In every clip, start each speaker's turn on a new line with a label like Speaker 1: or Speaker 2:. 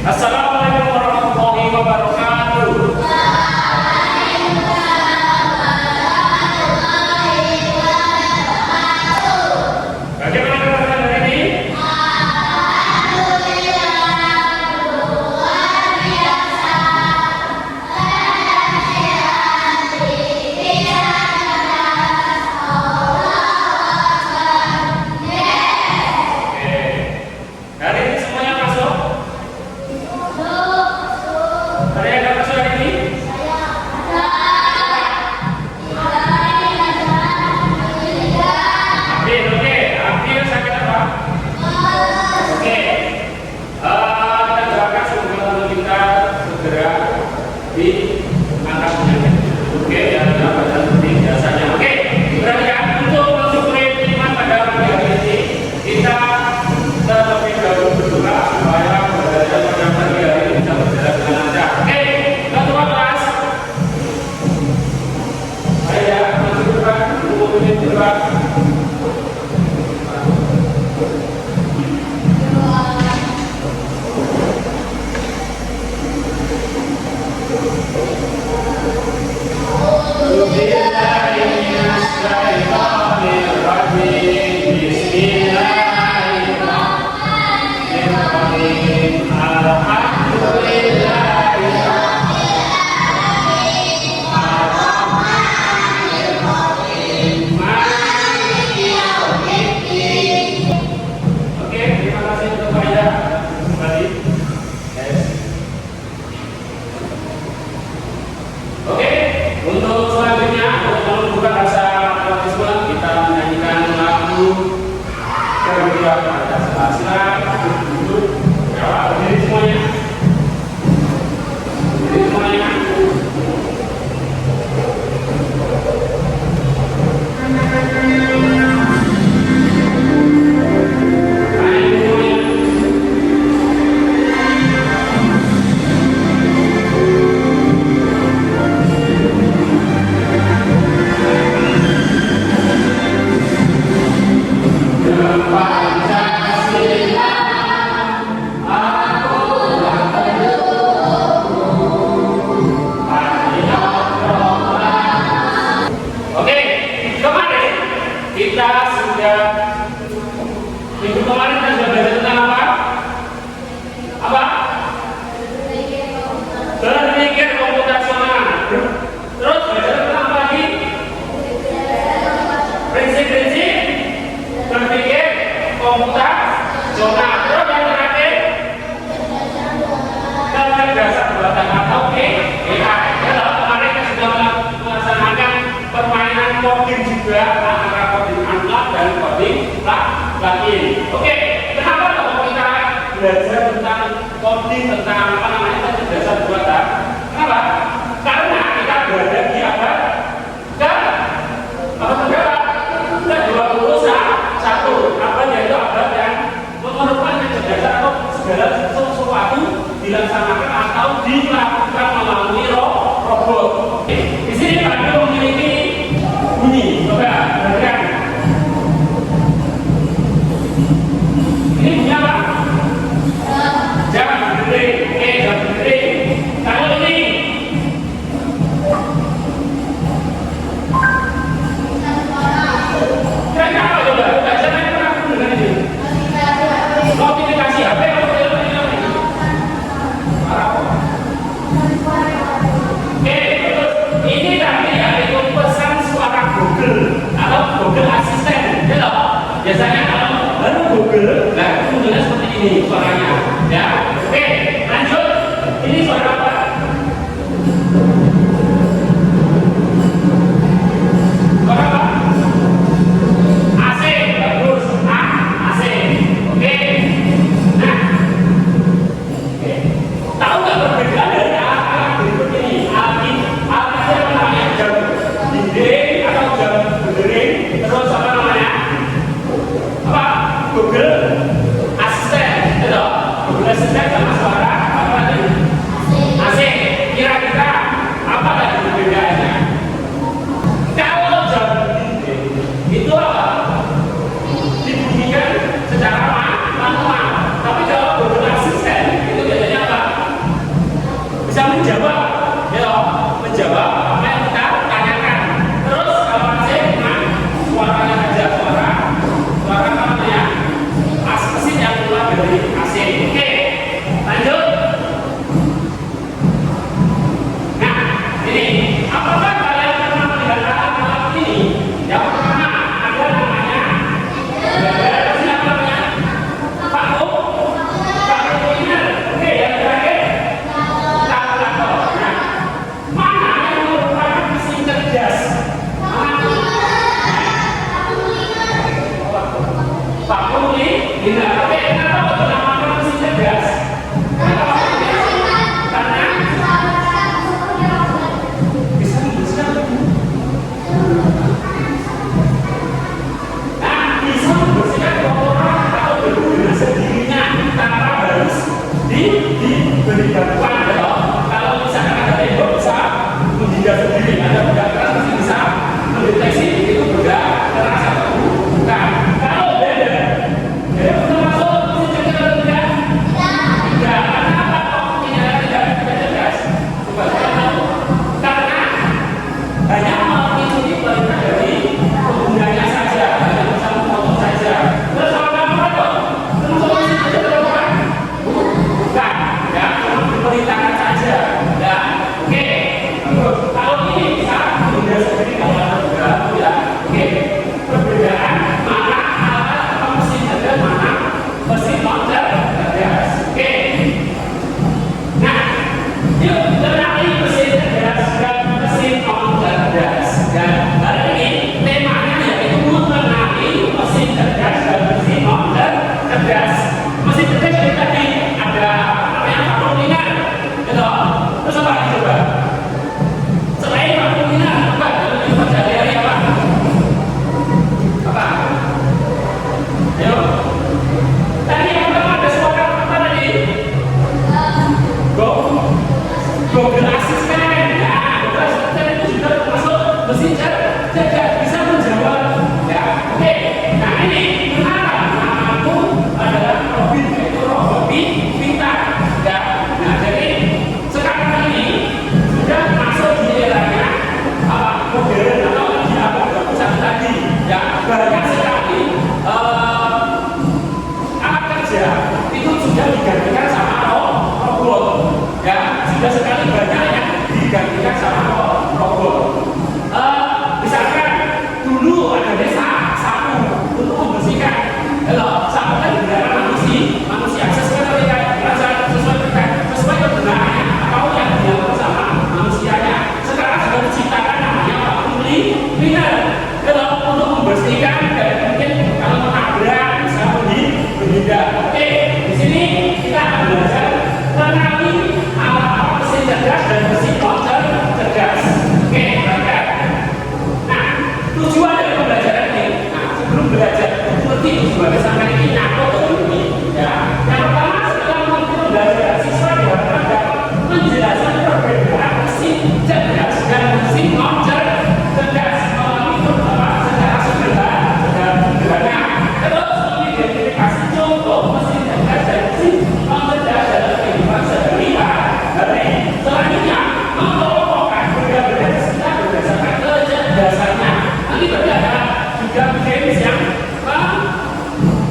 Speaker 1: Assalamualaikum warahmatullahi wabarakatuh. Bagaimana keadaan hari ini? Hari ini semuanya masuk? Ada yang nggak masuk hari ini? Abdul, oke. Abdul sakit apa? Oke. Kita doakan semoga untuk kita segera diangkat penyakit. Oke, ya sudah pada penting biasanya. Oke, berarti untuk mensyukuri iman pada pagi hari ini kita terlebih dahulu berdoa supaya pembelajaran pada pagi hari ini bisa berjalan dengan lancar. Oke, kita doa keras. Saya masuk depan, mengumpulkan doa. Oke, terima kasih untuk Pak kembali. Oke, untuk selanjutnya untuk membuka rasa patriotisme kita menyanyikan lagu Berdua Pancasila. Duduk, jawab berdiri semuanya. Berdiri semuanya. Oke, kemarin kita sudah minggu kemarin kita sudah belajar tentang apa? Apa? Berpikir komputasional. Terus belajar tentang apa lagi? Prinsip-prinsip berpikir komputasional. Terus yang terakhir kecerdasan buatan atau AI. Kalau kemarin kita sudah melaksanakan permainan coding juga antara coding analog dan coding plug-in. Oke, kenapa kalau kita belajar tentang coding, tentang apa namanya kecerdasan buatan? Kenapa? Karena kita berada di abad ke-21, abad yaitu abad yang memerlukan kecerdasan atau segala sesuatu dilaksanakan atau dilakukan melalui robot. Di sini Pak memiliki bunyi, coba perhatikan. Ini bunyi apa? Jam berdering. Oke, jam berdering. Kalau ini kira-kira apa coba? Saya pernah dengar ini. Notifikasi HP atau telepon ini? Oke, terus beri bantuan ya. Kalau misalkan ada tembok bisa menghindar sendiri, ada benda keras bisa mendeteksi itu benda keras atau bukan. Kalau beda, ya termasuk mesin cerdas atau tidak? Tidak. Kenapa kok tidak cerdas? Coba saya tahu. Karena hanya mengikuti perintah dari penggunanya saja, hanya bisa memotong saja. Terus kalau kamu apa? Termasuk mesin cerdas atau bukan? Bukan, ya, cuma diperintahkan saja. Ya, oke. Kalau ini bisa menghindar sendiri kalau ada bergabung ya. Oke. Perbedaan mana alat mesin cerdas, mana mesin non cerdas. Oke. Nah, yuk kenali mesin cerdas dan mesin non cerdas. Dan hari ini temanya yaitu mengenali mesin cerdas dan mesin non cerdas. Mesin cerdas itu tadi ada namanya vakuuminer, gitu. Terus apa lagi coba? Selain vakuuminer, apa? Yang dibaca dari apa? Apa? Ayo. Tadi yang pertama ada suara apa tadi? Google Assistant. Nah, Google Assistant itu juga termasuk mesin cerdas, bisa menjawab. Ya, oke. Nah ini kenapa namaku adalah Robin, yaitu robot pintar. Ya, nah jadi sekarang ini sudah masuk di eranya apa modern atau di abad 21 tadi. Ya, banyak sekali alat kerja itu sudah digantikan sama robot. Ya, sudah sekali banyak yang digantikan sama robot. Misalkan dulu ada sapu untuk membersihkan. Kalau sapu kan digunakan manusia sesuai kegunaannya atau yang dilakukan sama manusianya. Sekarang sudah diciptakan namanya vacuum cleaner. Kalau untuk membersihkan dan mungkin kalau menabrak bisa menghindar. Oke, di sini kita akan belajar mengenali alat mesin cerdas dan mesin non cerdas. Oke, perhatikan. Nah, tujuan dari pembelajaran ini. Nah, sebelum belajar seperti tujuannya sampai ini nyatu atau ini. Ya, yang pertama setelah mengikuti pembelajaran siswa diharapkan dapat menjelaskan perbedaan mesin cerdas dan mesin non cerdas melalui beberapa secara sederhana. Terus mengidentifikasi contoh mesin cerdas dan mesin non cerdas dalam kehidupan sehari-hari. Selanjutnya mengelompokkan benda-benda di sekitar berdasarkan kecerdasannya. Nanti berada juga games yang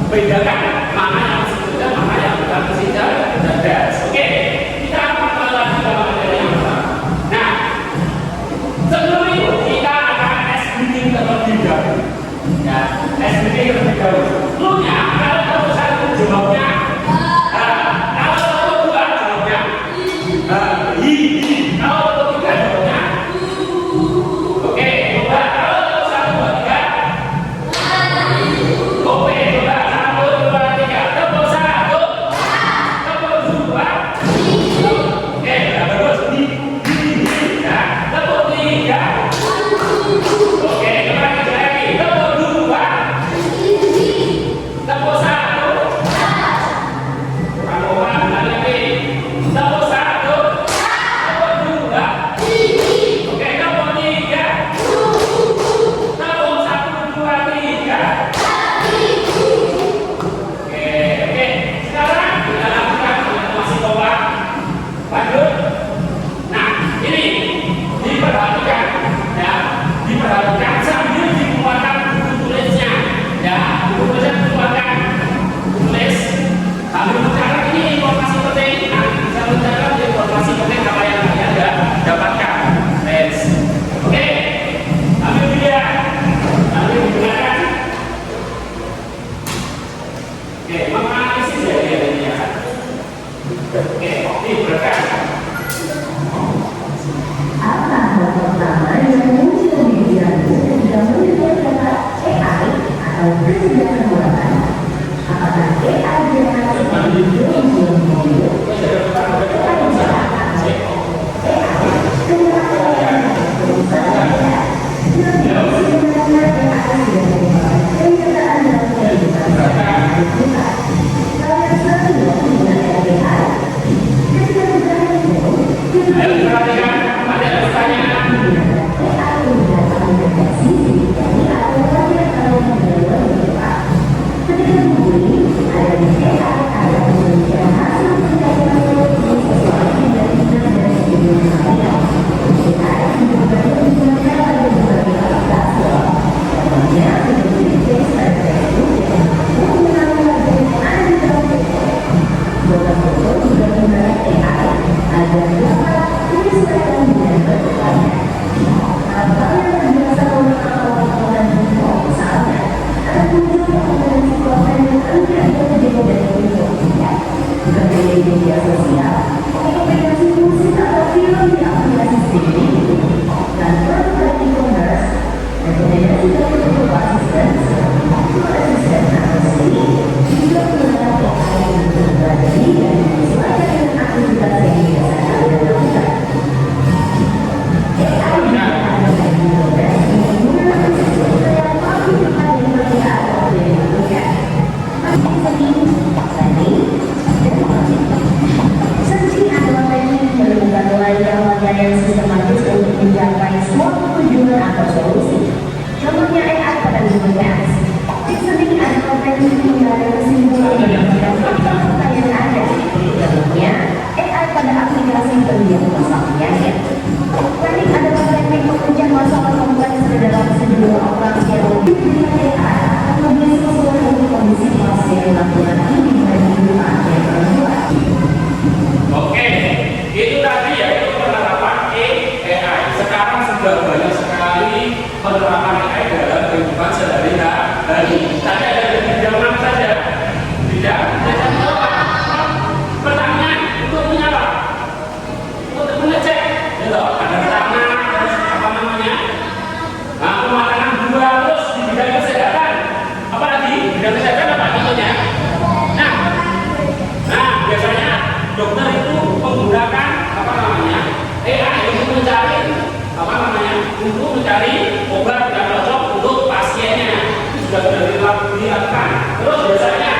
Speaker 1: membedakan mana yang mesin cerdas, mana yang bukan mesin cerdas. Oke, kita akan melanjutkan materi yang pertama. Nah, sebelum itu kita akan SBT terlebih dahulu. Ya, SBT terlebih dahulu. Sebelumnya, kalau satu satu jawabnya, kalau satu dua jawabnya, kalau satu tiga jawabnya, oke, coba kalau satu dua tiga, oke, coba satu dua tiga, tepuk satu, tepuk dua, oke, terus ya, tepuk tiga, oke, coba kita lagi, tepuk dua, tepuk satu, kamu lagi, tepuk satu, tepuk dua, oke, tepuk tiga, tepuk satu dua tiga. Oke, sekarang kita lakukan masih coba lanjut. Nah, ini diperhatikan ya, diperhatikan sambil dikeluarkan buku tulisnya ya, buku tulisnya dikeluarkan tulis sambil mencatat ini informasi penting. Nah, bisa mencatat informasi penting apa yang Anda dapatkan. Yes. Oke, ambil dia, ambil digunakan. Oke, menganalisis ya ini ya. Oke, diberkan.
Speaker 2: Apa hal pertama yang muncul di pikiranmu ketika mendengar kata AI atau kecerdasan buatan? Apakah AI generasi itu yang mobil? Kendaraan dan produk e-commerce, rekomendasi dari Google Assistant seperti Google Assistant atau Siri juga menggunakan AI untuk berbagi dan menyesuaikan dengan aktivitas yang biasa kalian lakukan. AI juga akan diproses menggunakan sistem yang mampu mengenali perbedaan waktu yang dibutuhkan. Searching adalah teknik menemukan wajah-wajah yang sistematis untuk mencapai suatu tujuan atau solusi. Contohnya AI pada Google Maps. Listening adalah teknik mengenai kesimpulan berdasarkan fakta-fakta yang ada. Contohnya AI pada aplikasi pendiagnosa penyakit. Planning adalah teknik memecah masalah kompleks ke dalam sebuah operasi yang lebih dengan AI akan lebih sesuai dengan kondisi pasien laki-laki dibanding pasien perempuan.
Speaker 1: Oke, itu tadi ya, itu penerapan AI. Sekarang sudah banyak sekali penerapan AI dalam kehidupan sehari-hari. Tadi ada di zaman saja, tidak pertanyaan untuk menyapa, untuk mengecek, gitu. Ada tangan, terus apa namanya, pematangan dua, terus di bidang kesehatan, apalagi di bidang kesehatan apa contohnya? Nah, biasanya dokter itu menggunakan apa namanya AI untuk mencari apa namanya untuk mencari obat yang cocok untuk pasiennya. Itu sudah dilakukan. Terus biasanya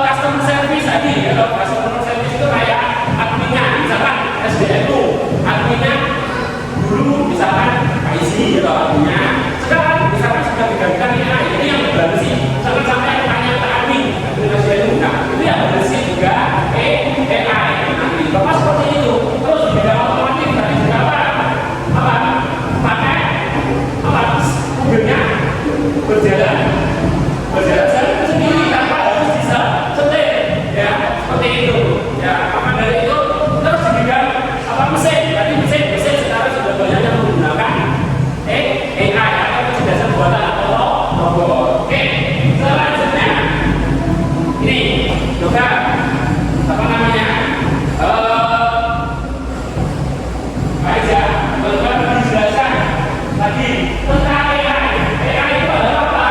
Speaker 1: customer service tadi, kalau customer service itu kayak adminnya, misalkan SDM itu adminnya dulu misalkan IC gitu adminnya. Sekarang misalkan sudah digantikan AI, jadi yang berarti misalkan sampai tanya ke admin SDM itu yang berarti juga AI. Bapak seperti itu. Terus di bidang otomotif tadi juga apa? Pakai apa? Mobilnya berjalan sendiri tanpa harus bisa setir, ya seperti itu. Ya, maka dari itu terus di bidang apa mesin? Tadi mesin sekarang sudah banyak yang menggunakan AI atau kecerdasan buatan atau robot. Oke, selanjutnya ini juga apa namanya? Lagi tentang AI itu adalah apa?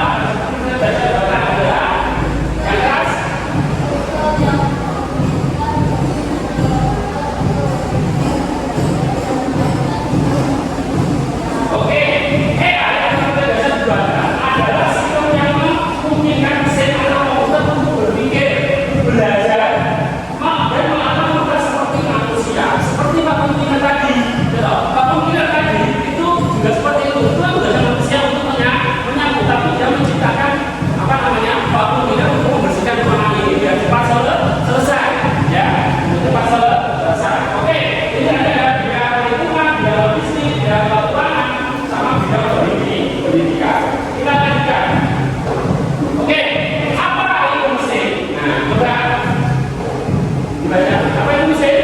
Speaker 1: Adalah yang keras. Oke, AI adalah sistem yang memungkinkan mesin atau komputer untuk berpikir, belajar, dan melakukan tugas seperti manusia, seperti kemungkinan tadi. Kemungkinan tadi itu juga seperti itu tugas manusia untuk menyambut, tapi dia menciptakan apa namanya kemungkinan untuk membersihkan ruangan ini biar cepat selesai, ya cepat selesai. Oke, ini ada bidang lingkungan, bidang logistik, bidang keuangan, sama bidang pendidikan. Kita lanjutkan. Oke, apa itu mesin? Nah, coba dibaca. Apa itu mesin?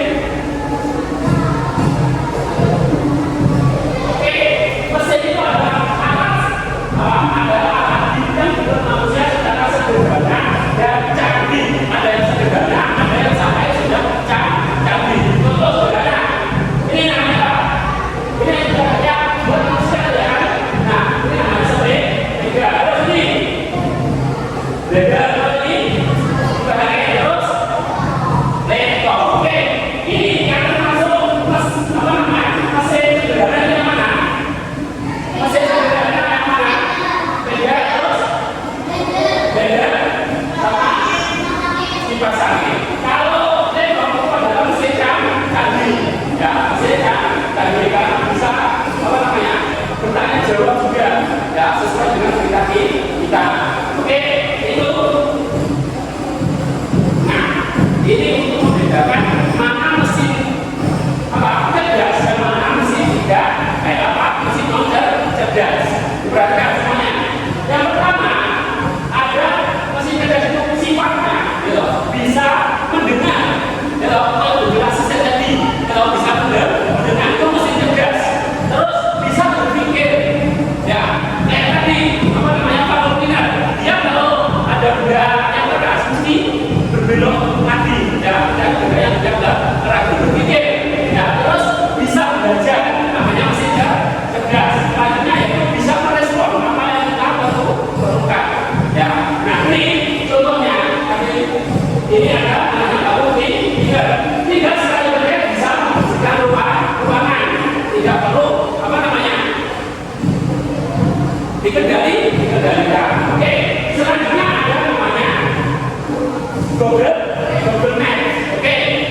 Speaker 1: Mesin itu adalah alat yang dibuat manusia secara sederhana dan canggih. Ada yang sederhana, ada yang sampai sudah canggih. Contoh sederhana, ini namanya apa? Ini sederhana buat manusia ya. Nah, ini namanya mesin. Terus ini, beda ini, bahannya terus laptop. Oke, ini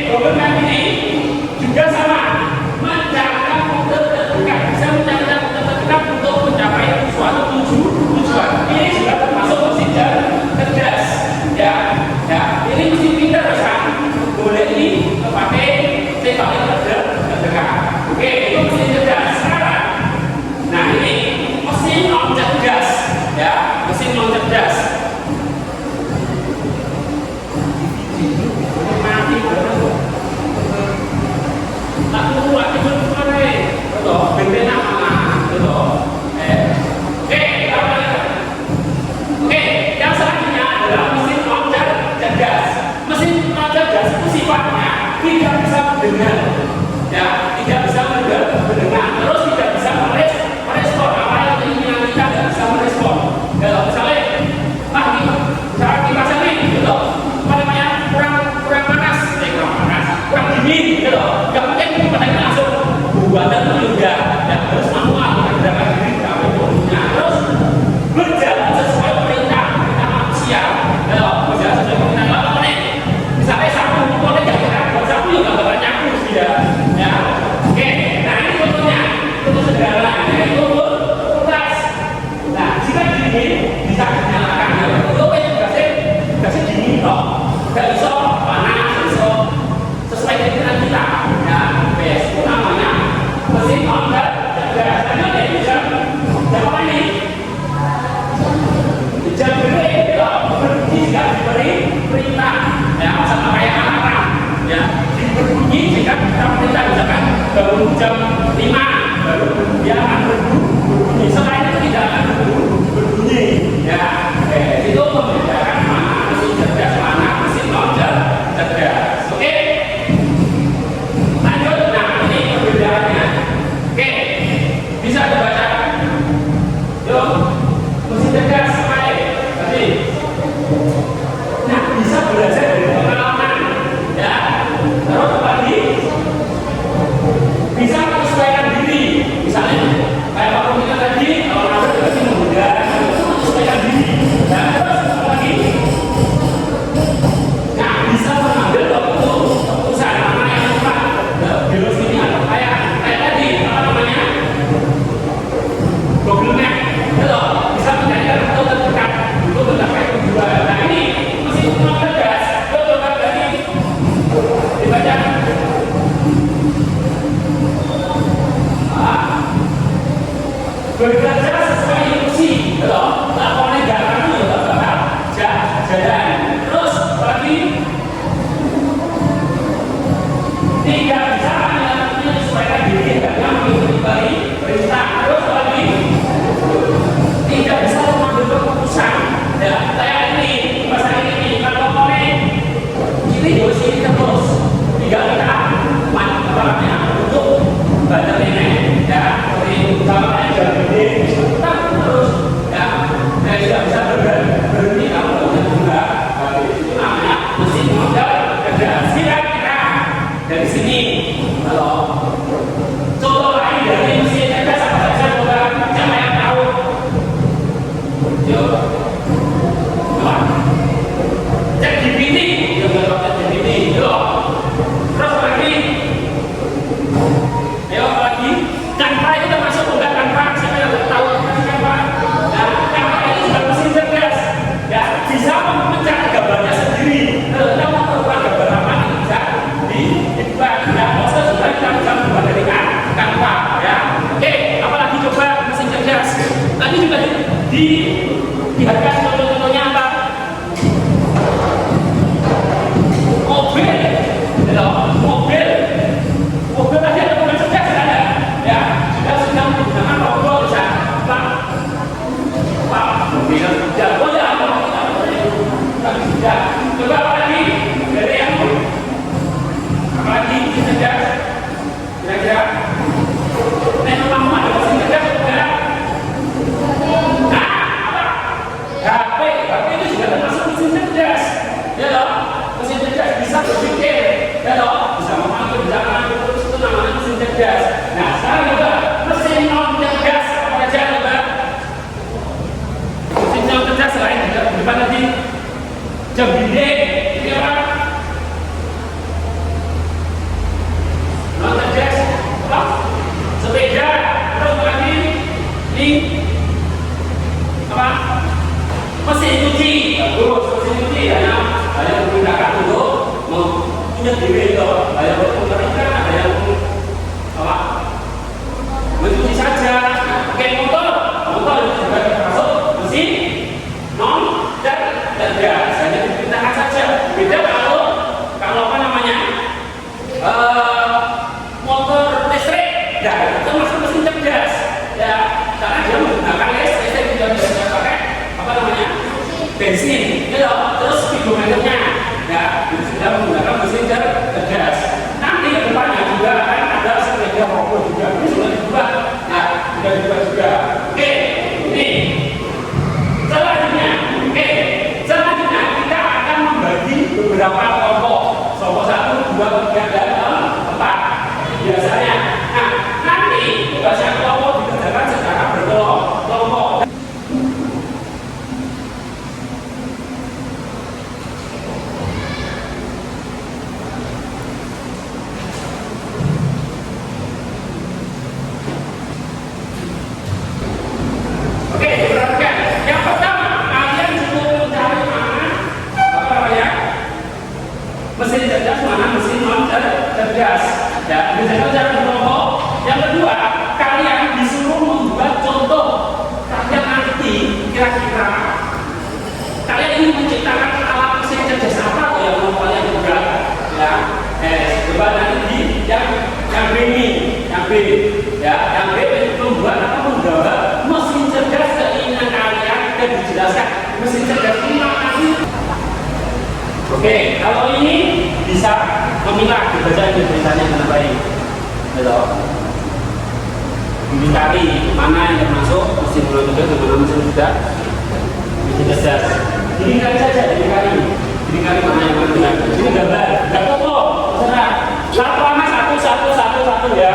Speaker 1: Google Map ini juga sama, mencarikan rute terdekat, bisa mencarikan rute terdekat untuk mencapai suatu tujuan. Ini juga termasuk mesin cerdas, ya. Ini mesin pintar ya, boleh dipakai tembakan terdekat. Oke, itu mesin cerdas. Sekarang, nah ini mesin non cerdas, ya, mesin non cerdas. Tidak bisa mendengar, ya, tidak bisa mendengar, terus tidak bisa merespon apa yang keinginan kita, tidak bisa merespon. Kalau misalnya, misalnya kita sini, gitu, apa namanya, kurang panas, kurang dingin, gitu, nggak mungkin kita langsung buatan juga, ya, harus manual, gerakan diri, terus berjalan sesuai perintah manusia, gitu, berjalan sesuai perintah manusia. Misalnya satu motornya nggak juga banyak ya. Oke, nah ini contohnya, contoh sederhana, yaitu kulkas. Nah, jika dingin bisa dinyalakan, ya. Itu kasih dingin toh, nggak bisa panas, bisa sesuai keinginan kita. Ya, itu namanya mesin motor cerdas. Ada jam apa ini? Jam berbunyi jika diberi perintah. Ya, sama kayak alarm. Ya. Berbunyi jika kita perintah, misalkan baru jam 5 baru dia akan berbunyi, selain itu tidak akan berbunyi, ya. Itu membedakan mana mesin cerdas, mana mesin non cerdas. Oke, lanjut. Nah, ini perbedaannya. Oke, bisa dibaca. Yuk, mesin cerdas baik tadi. Nah, bisa belajar dari pengalaman, ya. Terus lagi bisa menyesuaikan diri, misalnya kayak waktu kita tadi, kalau ada dikasih mudah menyesuaikan diri, dan terus lagi, nah bisa mengambil keputusan mana yang tepat, virus ini atau kayak tadi apa namanya, Google Map, itu bisa menjadikan rute terdekat untuk mencapai tujuan. Nah ini masih cerdas, coba lagi dibaca. Bekerja sesuai instruksi, laporannya garam itu ya bakal jalan. Terus lagi tidak bisa menyesuaikan diri dengan mengikuti perintah. Terus lagi tidak bisa mengambil keputusan. Ya, kayak ini, bahasa ini kalau ini harus ini terus tidak kita manfaatnya untuk baca ini, ya, seperti sama jalan gede terus, ya, tidak bisa berhenti kalau tidak juga. Itu namanya mesin modal cerdas. Kira-kira dari sini kalau contoh lain dari mesin cerdas apa saja, coba siapa yang tahu? Yuk, coba cek GPT, terus lagi, ayo lagi, Canva itu termasuk enggak Canva? Siapa yang tahu Canva? Nah, Canva itu juga mesin cerdas, ya, bisa memecah gambarnya sendiri. Kita mau membuat gambar apa ini bisa dibuat, ya, maksudnya sudah kita bisa membuat dari Canva, ya. Oke, apalagi coba mesin cerdas. Tadi juga dihargai contoh-contohnya apa? Mobil tadi ada mobil cerdas, ada, ya, sudah menggunakan robot, bisa mobil jago ya, sudah. Coba apa lagi dari yang apa lagi cerdas, kira-kira memang ada mesin cerdas, sudah. Nah, apa? Ya, cerdas. Ya, dikerjakan secara berkelompok. Yang kedua, kalian disuruh membuat contoh. Kalian nanti kira-kira kalian ingin menciptakan alat mesin cerdas apa yang mau kalian buat? Ya, coba nanti di yang B ini, yang B, ya, yang B itu membuat atau menggambar mesin cerdas keinginan kalian dan dijelaskan mesin cerdas ini maknanya. Oke, kalau ini bisa memilah dibaca tulisannya dengan baik, betul. Dicari mana yang termasuk mesin juga dengan mesin juga mesin cerdas. Dikali saja, dikali mana yang benar. Ini gambar, nggak foto, terserah. Satu anak satu ya.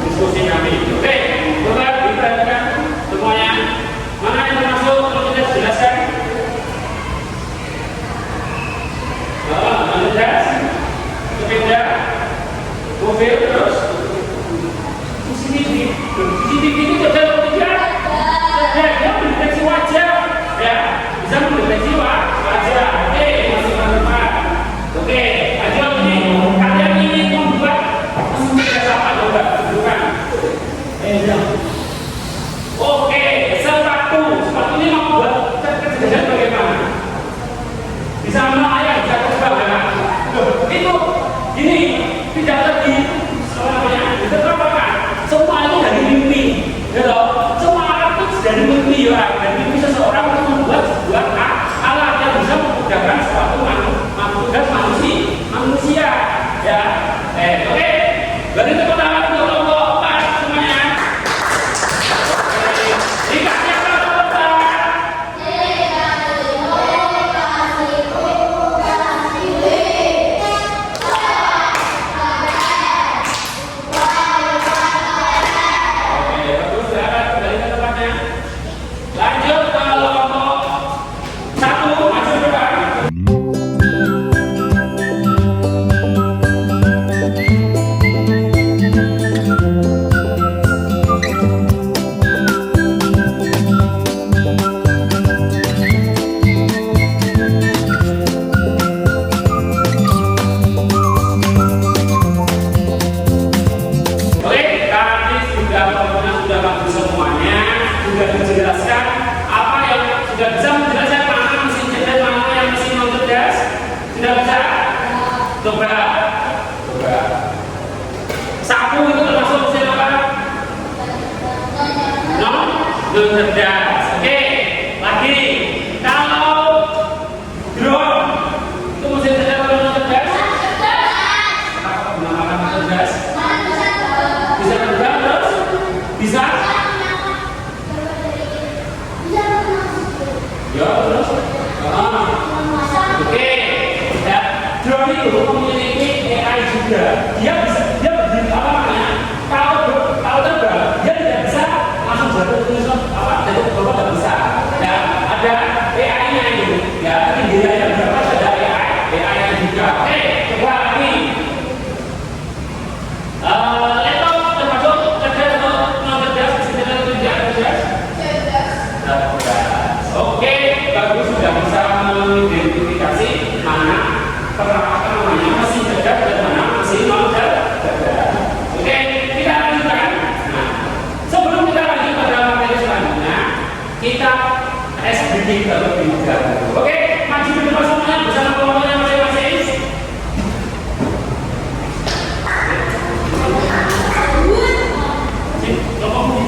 Speaker 1: Diskusi kami. Oke, coba diperhatikan semuanya. Mana yang termasuk kalau kita jelaskan? Jelas, sepeda, mobil, terus CCTV. CCTV itu ada tidak? Dia mendeteksi wajah, ya, bisa mendeteksi wajah. Oke, masih bermanfaat. Oke, ayo ini kalian ingin membuat mesin cerdas apa coba? Bukan. Oke, sepatu ini mau buat kecerdasan bagaimana? Bisa melayang, bisa terbang ya? Itu ini tidak lagi semuanya diterapkan. Semua itu dari mimpi, ya loh. Semua alat itu dari mimpi ya, dari mimpi seseorang untuk membuat sebuah alat yang bisa memudahkan suatu tugas manusia, ya. Oke, berarti itu pertama untuk kelompok 4 semuanya. Jika siapa kelompok 4? Lanjut ke kelompok 1, masuk depan. Oke, tadi sudah bagus semuanya, sudah dijelaskan apa yang sudah bisa menjelaskan mana mesin cerdas, mana yang mesin non cerdas. Sudah bisa? Coba. Sapu itu termasuk mesin apa? Non cerdas. Oke, lagi. Kalau drone itu mesin cerdas atau non cerdas? Apa menggunakan mesin cerdas? Bisa terbang terus? Bisa? Ya terus? Oke. Ya, drone itu memiliki AI juga. Dia berdiri apa namanya? Kalau terbang, dia tidak bisa langsung jatuh terus jatuh ke bawah, tidak bisa. Ya, ada AI-nya itu. Ya, tapi dia yang berapa ada AI-nya juga. Oke, coba lagi. Laptop termasuk cerdas atau non cerdas? Mesin cerdas atau tidak cerdas? Cerdas. Oke, bagus, sudah bisa mengidentifikasi mana mesin cerdas dan mana mesin non cerdas. Oke, kita lanjutkan. Nah, sebelum kita lanjut pada materi selanjutnya, kita SBD terlebih dahulu. Oke, maju ke depan semuanya bersama kelompoknya masing-masing. Kelompok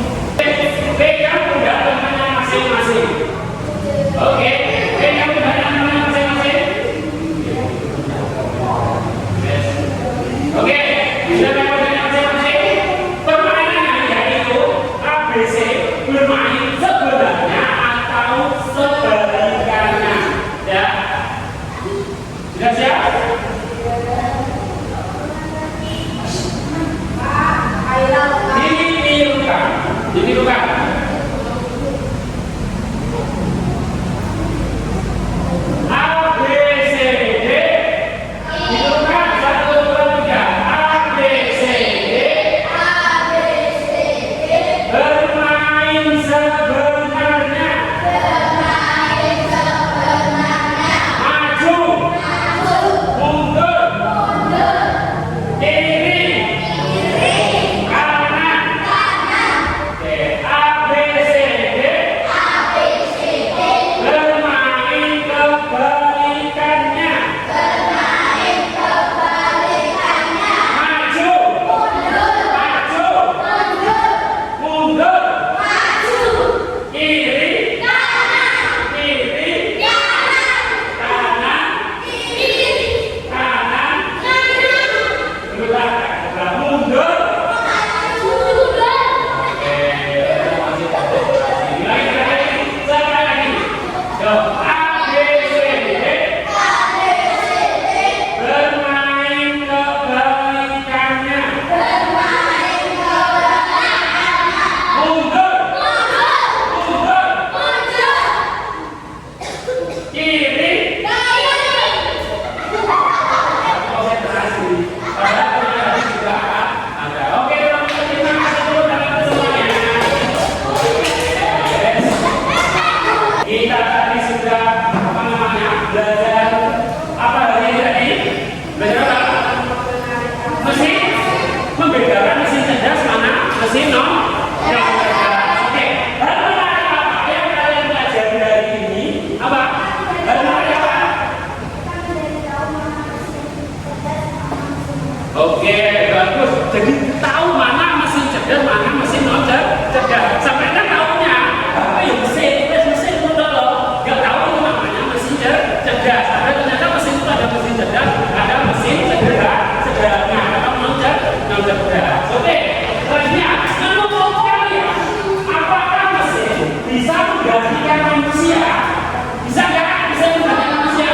Speaker 1: ABC bermain sebenarnya atau sebalikannya. Ya, sudah siap? Ditirukan. A, B, C, D. Ditirukan. 1, 2, 3. A, B, C, D. Bermain sebenarnya. Maju. Mundur. Kiri. Kanan. Oke. A, B, C, D. Bermain kebalikannya. Maju. Maju. Mundur. Kiri. Kiri. Kanan. Kanan. Belakang. Mundur. Oke. Lagi. Sekali lagi. Yuk. A, B, C, D. Bermain kebalikannya. Mundur. Mundur. Kiri. Konsentrasi. Padahal ternyata juga ada. Oke, teman-teman, terima kasih dulu teman-teman semuanya. Kita tadi sudah apa namanya belajar apa hari ini tadi? Belajar apa? Mesin membedakan mesin cerdas mana mesin non cerdas. Oke, hal menarik apa yang kalian pelajari hari ini? Apa? Hal menarik apa? Oke, bagus. Jadi tahu mana mesin cerdas, mana mesin non cerdas. Sampai kan tahunya apa ya mesin udah loh. Gak tahu itu namanya mesin cerdas. Tapi ternyata mesin itu ada mesin cerdas, ada mesin sederhana, atau non cerdas. Oke, selanjutnya menurut kalian apakah mesin bisa menggantikan manusia? Bisa nggak? Bisa menggantikan manusia?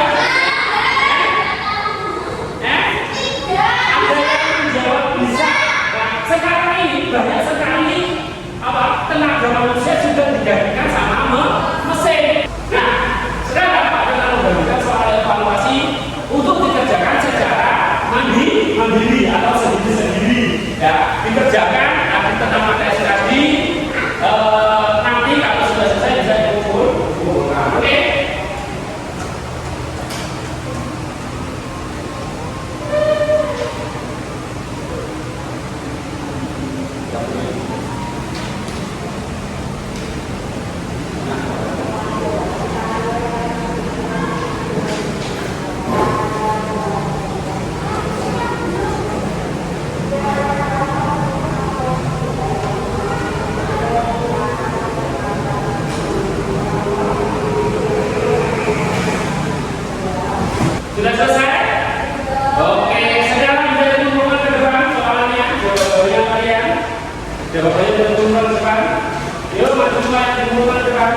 Speaker 1: Ada yang menjawab bisa. Nah, sekarang ini banyak sekali tenaga manusia sudah digantikan sama mesin. Nah, sekarang Pak Jonan memberikan soal evaluasi untuk dikerjakan secara mandiri atau sendiri-sendiri. Ya, dikerjakan nanti tentang materi tadi. Nanti kalau sudah selesai bisa dikumpulkan. Oke. Sudah selesai? Oke, sekarang bisa dikumpulkan ke depan soalnya. Jawabannya kalian. Jawabannya bisa dikumpulkan ke depan. Yuk, maju semua dikumpulkan ke depan.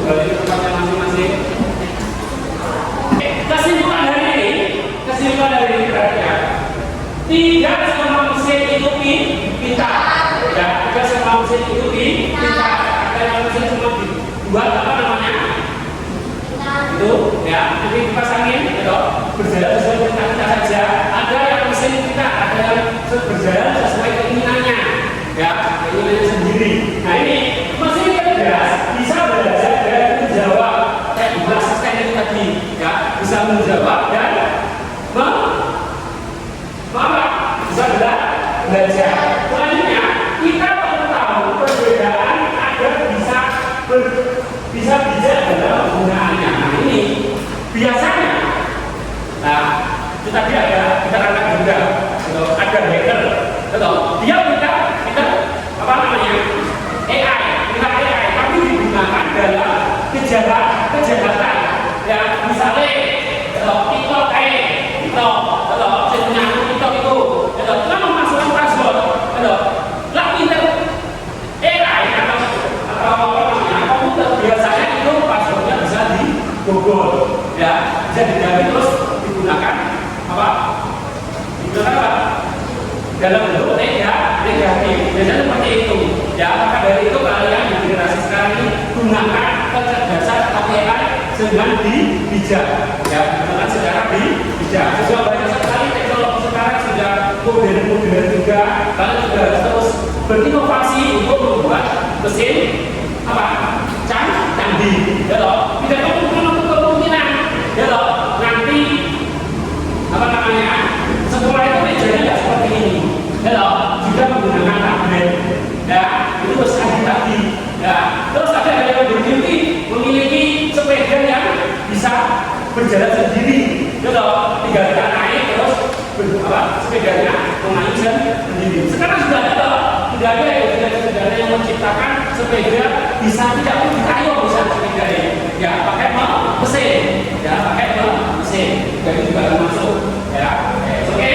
Speaker 1: Kembali ke tempatnya masing-masing. Kesimpulan hari ini berarti ya, tidak semua mesin itu pintar. Ya, tidak semua mesin itu pintar. Ada yang mesin cuma dibuat apa namanya? Itu ya, nanti dipasangin, gitu. Berjalan sesuai perintah kita saja. Ada yang mesin pintar, ada yang berjalan sesuai keinginannya. Ya, keinginannya sendiri. Nah ini mesin cerdas bisa belajar dan menjawab kayak dua asisten itu tadi, ya, bisa menjawab dan bisa belajar. Selanjutnya kita perlu tahu perbedaan agar bisa bijak dalam penggunaannya. Nah ini biasanya, nah itu tadi ada dalam bentuk negatif. Biasanya seperti itu. Ya, maka dari itu kalian di generasi sekarang ini gunakan kecerdasan atau AI dengan bijak. Ya, gunakan secara bijak. Sudah banyak sekali teknologi sekarang sudah modern juga. Kalian juga harus terus berinovasi untuk membuat mesin apa? Canggih. Ya loh, tidak kemungkinan. Ya loh, nanti apa namanya? Sekolah itu mejanya nggak seperti ini. Ya loh, juga menggunakan tablet. Ya, itu harus tadi. Ya, terus ada yang bermimpi memiliki sepeda yang bisa berjalan sendiri. Ya loh, tinggal kita naik terus sepedanya mengayu sendiri. Sekarang sudah ada loh, sudah ada yang menciptakan sepeda bisa tidak perlu dikayuh bisa sepedanya. Ya, pakai mesin. Ya, pakai mesin. Jadi juga termasuk. Ya, oke.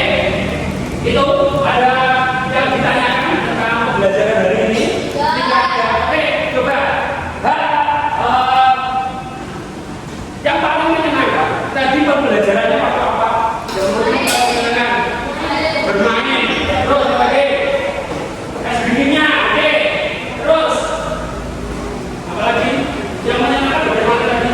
Speaker 1: Itu ada yang ditanyakan tentang pembelajaran hari ini. Tidak ada. Oke, coba. Yang paling menyenangkan tadi pembelajarannya apa? Yang paling menyenangkan bermain. Terus lagi SBG-nya, oke. Terus apalagi yang menyenangkan bagaimana tadi?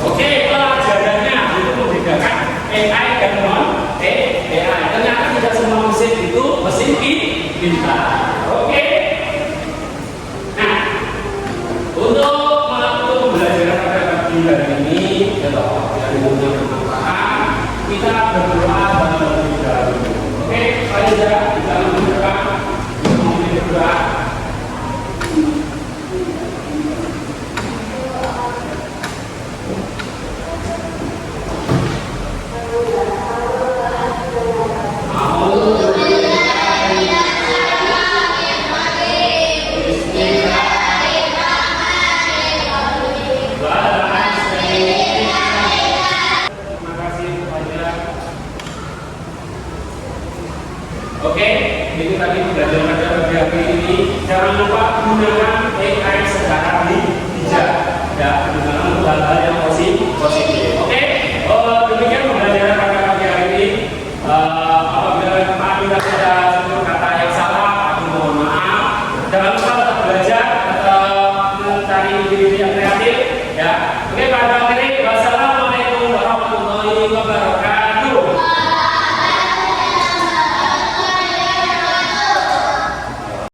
Speaker 1: Oke, pelajarannya itu membedakan AI dan non-AI. Ternyata tidak semua mesin itu mesin pintar. Oke. Nah, untuk melakukan pembelajaran pada pagi hari ini, dari umumnya bermanfaat, kita berdoa terlebih dahulu. Oke, saya kita berdoa, berdoa. Oke, itu tadi pembelajaran pada pagi hari ini. Jangan lupa gunakan AI secara bijak, ya, gunakan hal-hal yang positif. Oke, demikian pembelajaran pada pagi hari ini. Apabila kita ada satu kata yang salah, aku mohon maaf. Jangan lupa tetap belajar, tetap mencari ide-ide yang kreatif, ya. Oke, pada hari ini, wassalamualaikum warahmatullahi wabarakatuh.